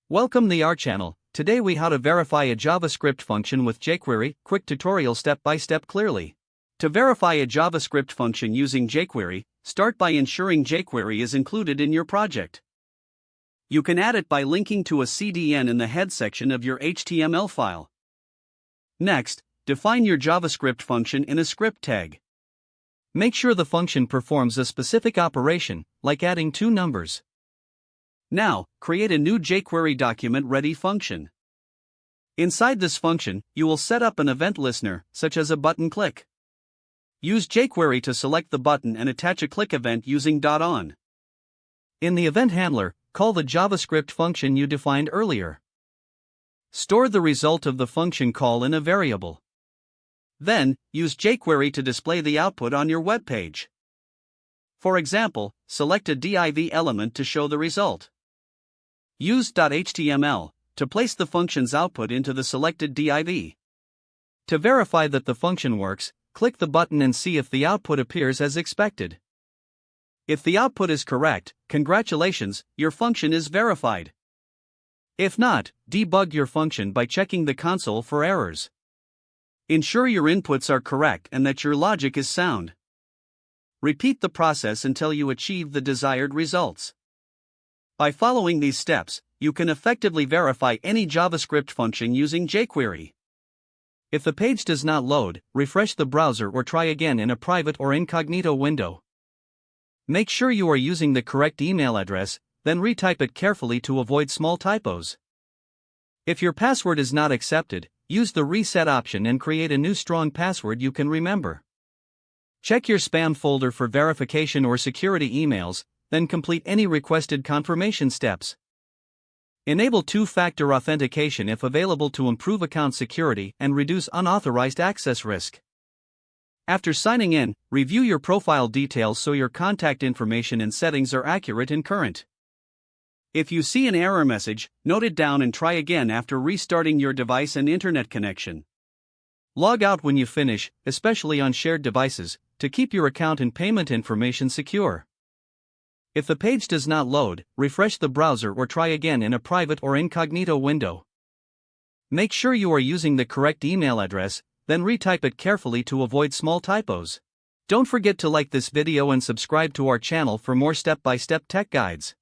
Welcome to our channel. Today we how to verify a JavaScript function with jQuery, quick tutorial step by step clearly. To verify a JavaScript function using jQuery, start by ensuring jQuery is included in your project. You can add it by linking to a CDN in the head section of your HTML file. Next, define your JavaScript function in a script tag. Make sure the function performs a specific operation, like adding two numbers. Now, create a new jQuery document ready function. Inside this function, you will set up an event listener, such as a button click. Use jQuery to select the button and attach a click event using .on. In the event handler, call the JavaScript function you defined earlier. Store the result of the function call in a variable. Then, use jQuery to display the output on your web page. For example, select a div element to show the result. Use .html to place the function's output into the selected div. To verify that the function works, click the button and see if the output appears as expected. If the output is correct, congratulations, your function is verified. If not, debug your function by checking the console for errors. Ensure your inputs are correct and that your logic is sound. Repeat the process until you achieve the desired results. By following these steps, you can effectively verify any JavaScript function using jQuery. If the page does not load, refresh the browser or try again in a private or incognito window. Make sure you are using the correct email address, then retype it carefully to avoid small typos. If your password is not accepted, use the reset option and create a new strong password you can remember. Check your spam folder for verification or security emails, then complete any requested confirmation steps. Enable two-factor authentication if available to improve account security and reduce unauthorized access risk. After signing in, review your profile details so your contact information and settings are accurate and current. If you see an error message, note it down and try again after restarting your device and internet connection. Log out when you finish, especially on shared devices, to keep your account and payment information secure. If the page does not load, refresh the browser or try again in a private or incognito window. Make sure you are using the correct email address, then retype it carefully to avoid small typos. Don't forget to like this video and subscribe to our channel for more step-by-step tech guides.